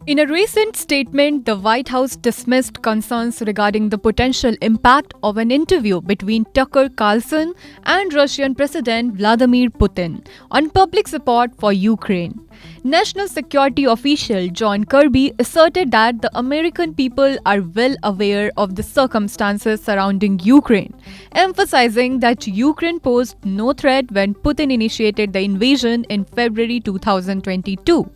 In a recent statement, the White House dismissed concerns regarding the potential impact of an interview between Tucker Carlson and Russian President Vladimir Putin on public support for Ukraine. National security official John Kirby asserted that the American people are well aware of the circumstances surrounding Ukraine, emphasizing that Ukraine posed no threat when Putin initiated the invasion in February 2022.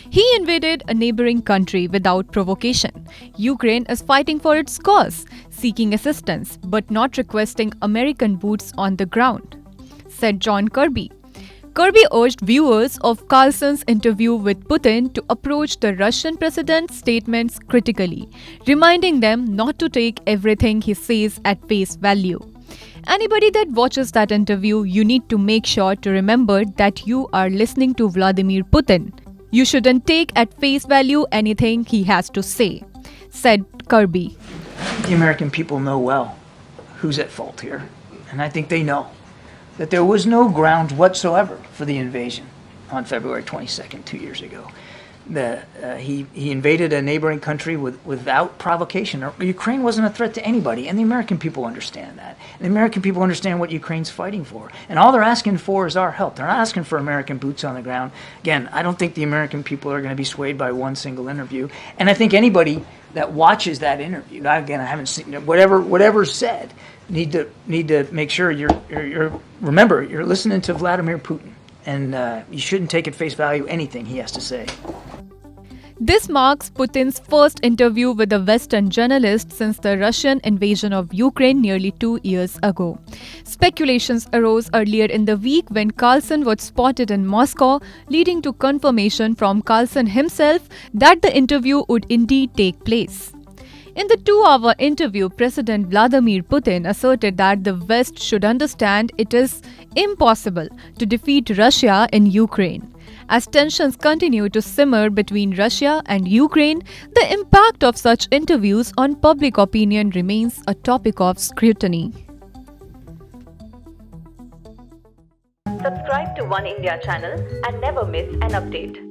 He invaded a neighboring country without provocation. Ukraine is fighting for its cause, seeking assistance, but not requesting American boots on the ground, said John Kirby. Kirby urged viewers of Carlson's interview with Putin to approach the Russian president's statements critically, reminding them not to take everything he says at face value. Anybody that watches that interview, you need to make sure to remember that you are listening to Vladimir Putin. You shouldn't take at face value anything he has to say, said Kirby. The American people know well who's at fault here, and I think they know that there was no ground whatsoever for the invasion on February 22nd, 2 years ago. He invaded a neighboring country without provocation. Ukraine wasn't a threat to anybody, and the American people understand that. And the American people understand what Ukraine's fighting for. And all they're asking for is our help. They're not asking for American boots on the ground. Again, I don't think the American people are going to be swayed by one single interview. And I think anybody that watches that interview, again, I haven't seen whatever's said, need to make sure remember you're listening to Vladimir Putin, and you shouldn't take at face value anything he has to say. This marks Putin's first interview with a Western journalist since the Russian invasion of Ukraine nearly 2 years ago. Speculations arose earlier in the week when Carlson was spotted in Moscow, leading to confirmation from Carlson himself that the interview would indeed take place. In the 2-hour interview, President Vladimir Putin asserted that the West should understand it is impossible to defeat Russia in Ukraine. As tensions continue to simmer between Russia and Ukraine, the impact of such interviews on public opinion remains a topic of scrutiny. Subscribe to Oneindia channel and never miss an update.